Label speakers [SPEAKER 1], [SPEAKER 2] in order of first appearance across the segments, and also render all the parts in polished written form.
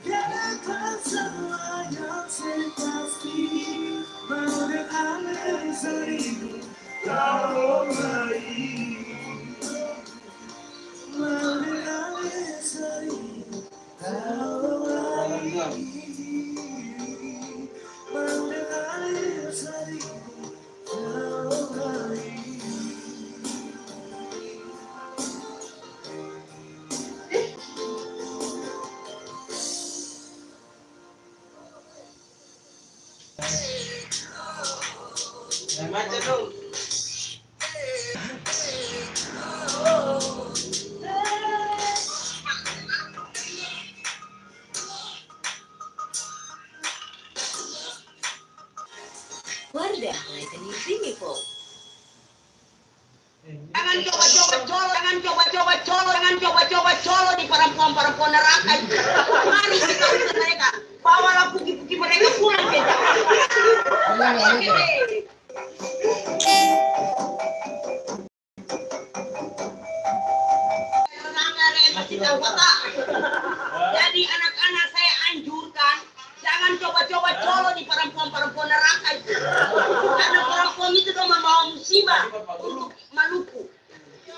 [SPEAKER 1] Biarkan semua yang pasti mau dan aneh seribu tahun lagi. Mau dan aneh seribu tahun lagi. Mau dan aneh seribu tahun lagi.
[SPEAKER 2] Macam tu.
[SPEAKER 3] Wardah Lightning Creamful.
[SPEAKER 4] Jangan coba-coba colo di perempuan neraka itu. Mari kita usir mereka. Bawalah puki-puki mereka pulang kita. Jadi anak-anak saya anjurkan jangan coba-coba colo di perempuan neraka itu. Karena perempuan itu tuh membawa musibah untuk Maluku.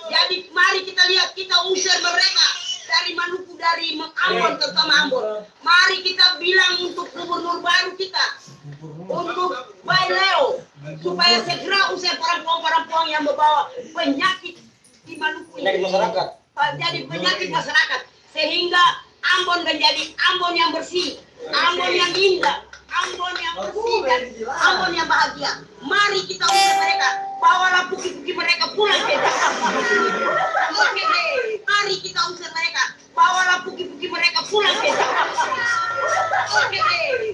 [SPEAKER 4] Jadi mari kita lihat, kita usir mereka dari Maluku, dari Ambon, terutama Ambon. Mari kita bilang untuk gubernur baru kita, untuk Bay Leo, supaya segera usir perempuan-perempuan yang membawa penyakit di Maluku ini.
[SPEAKER 2] Penyakit masyarakat.
[SPEAKER 4] Jadi penyakit masyarakat, sehingga Ambon menjadi Ambon yang bersih, Ambon yang indah, Ambon yang bersih dan Ambon yang bahagia. Mari kita usir mereka, bawalah puki-puki mereka pulang kita. Oke deh, mari kita usir mereka, bawalah puki-puki mereka pulang kita. Oke deh.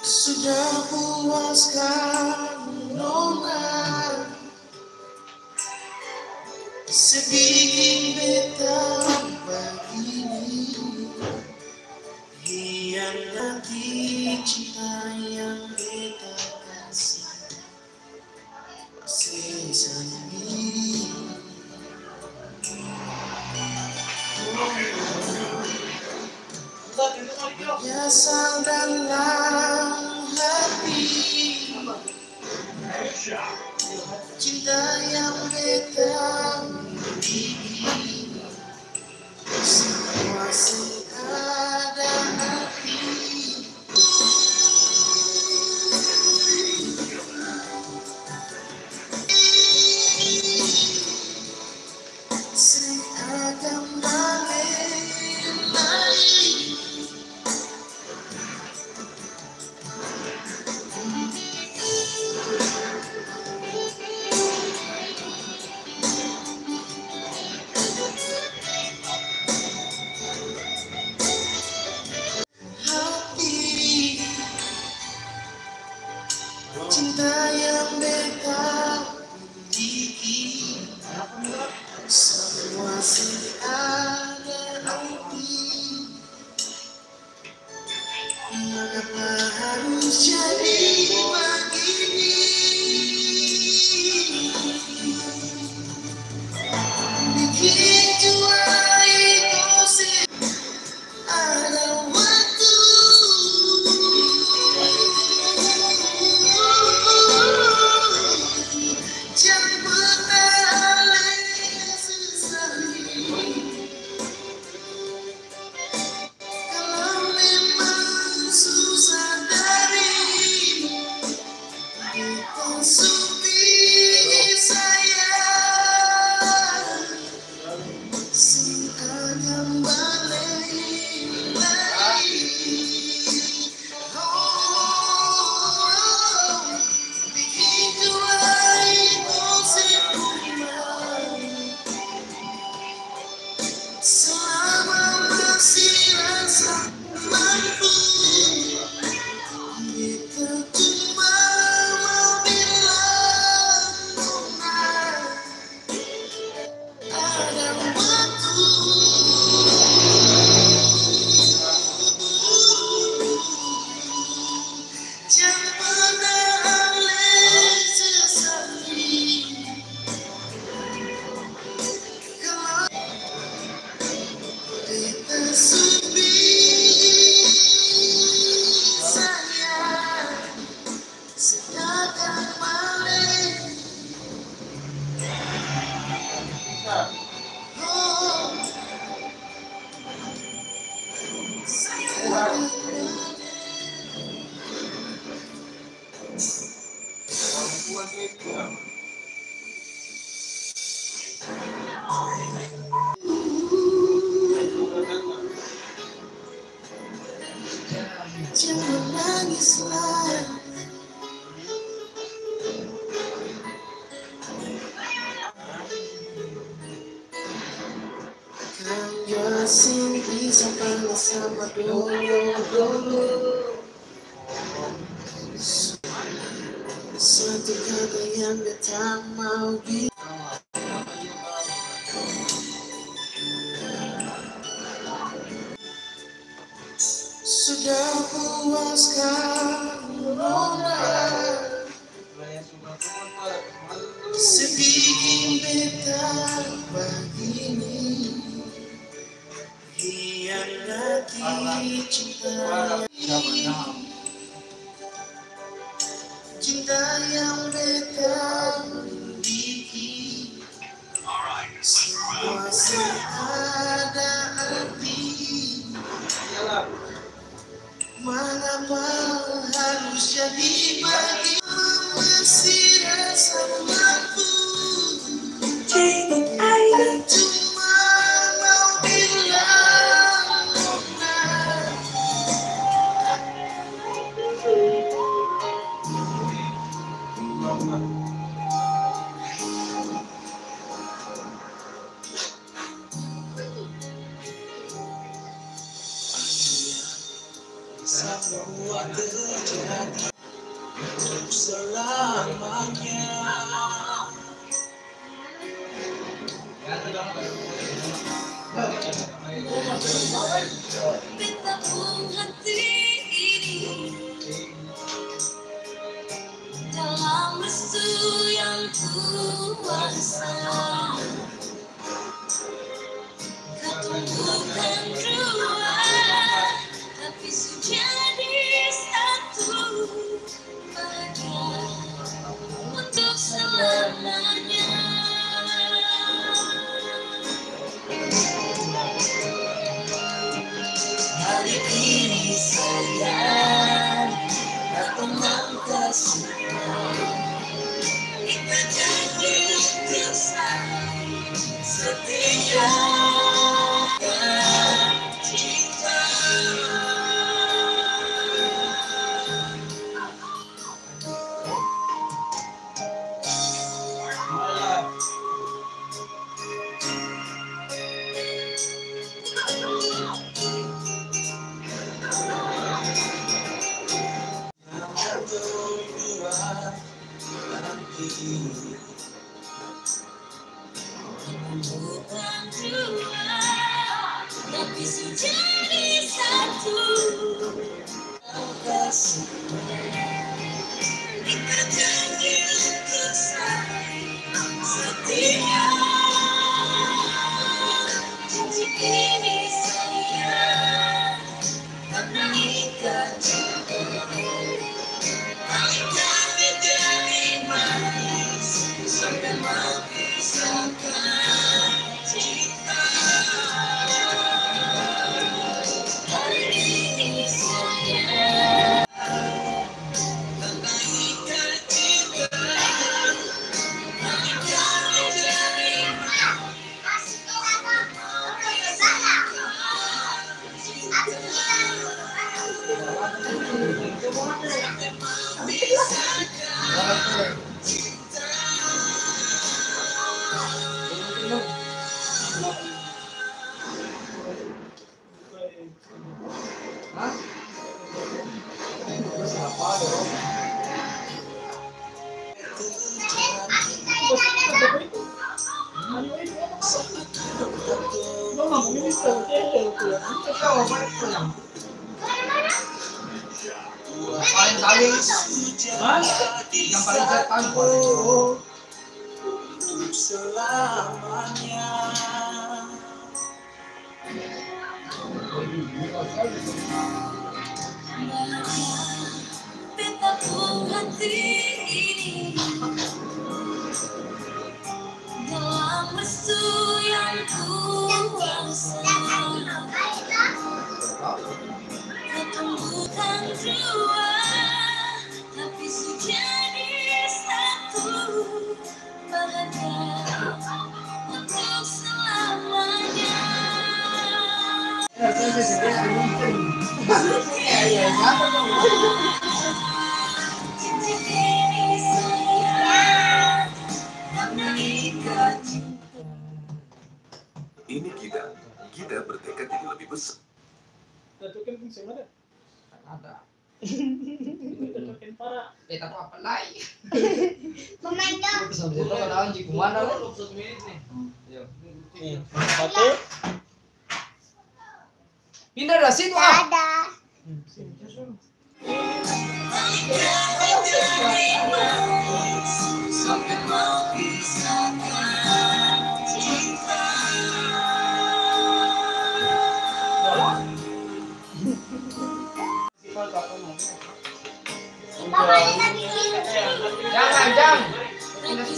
[SPEAKER 1] Sudah puaskah nona sedikit beta begini, hianati cinta yang beta kasih masih sendiri. Biasa dalam hati cinta yang beta miliki, semua ada hati. Seakan balik lagi. Cinta yang beta miliki, semua ada arti. Mengapa harus jadi begini? Bikin jua itu sih ada waktu. Jangan pernah sesali kalau memang susah dari kita supi saya si akan balik lagi. Oh, bikin dua itu sempurna selama masih rasa mampu. Kita cuma mau bilang Jangan nangislah. Kan jelasin bisa panas sama dulu. Satu kata yang dia tak mau bilang. Sudah puaskah menolak sebikin beta begini, hianati cinta yang beta miliki. Semua ada arti. Mengapa harus jadi bagi masih rasa mampu. Cuma mau bilang benar. Semua terjadi untuk selamanya.
[SPEAKER 3] Betapun hati ini dalam restu yang kuasa. Kau tumbuhkan dua, tapi jadi satu bahagia untuk selamanya. Hari ini sayang, datang kasihnya. Kita janji untuk saling setia. Cinta. Bukan dua, tapi jadi satu. Kita janji untuk saling setia. Janji ini sayang, tak mengikat juga. Paling kami jadi manis sampai memisahkan cinta. Hari ini sayang, tak mengikat juga. Paling kami jadi manis sampai memisahkan cinta.
[SPEAKER 2] Paling paling yang paling setan
[SPEAKER 1] untuk selamanya.
[SPEAKER 3] betapun hati ini dalam restu yang kuasa. Ketumbukan dua, tapi jadi satu.
[SPEAKER 5] Ini kita bertekad jadi lebih besar.
[SPEAKER 2] Tutukin fungsi mana?
[SPEAKER 6] Ada.
[SPEAKER 2] Tutukin para.
[SPEAKER 6] Kita apa lagi?
[SPEAKER 3] Memandang.
[SPEAKER 6] Terus habis itu kalau anjing kemana lo?
[SPEAKER 2] Nih, satu.
[SPEAKER 6] Pindah dari situ ah.
[SPEAKER 3] Ada. Bapak ini lagi gitu.
[SPEAKER 6] Jangan.
[SPEAKER 3] Jadi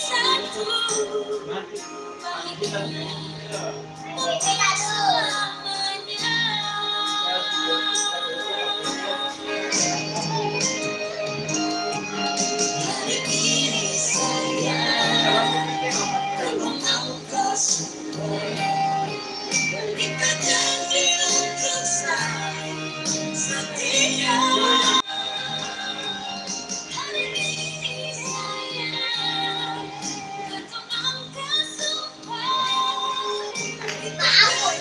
[SPEAKER 3] satu. Kita selamanya. Hari ini saya mengangkat semua. Kita janji untuk saling setia. Hari ini saya mengangkat semua. Kita akan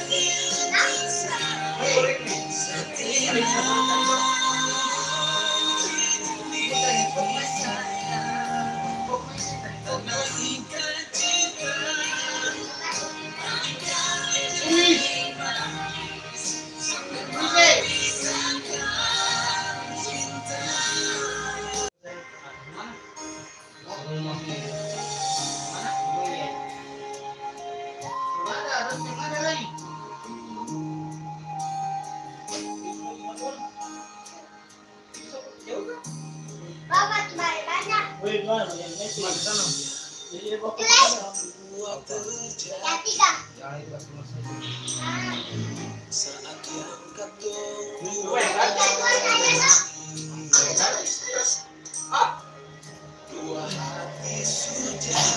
[SPEAKER 3] Bapak banyak.
[SPEAKER 2] Wih, gimana yang Messi? Jadi bapak
[SPEAKER 1] Buat terjadi
[SPEAKER 3] Ya tiga.
[SPEAKER 6] Jangan itu pas keluar saja.
[SPEAKER 1] saat yang ketemu. Dua hati sudah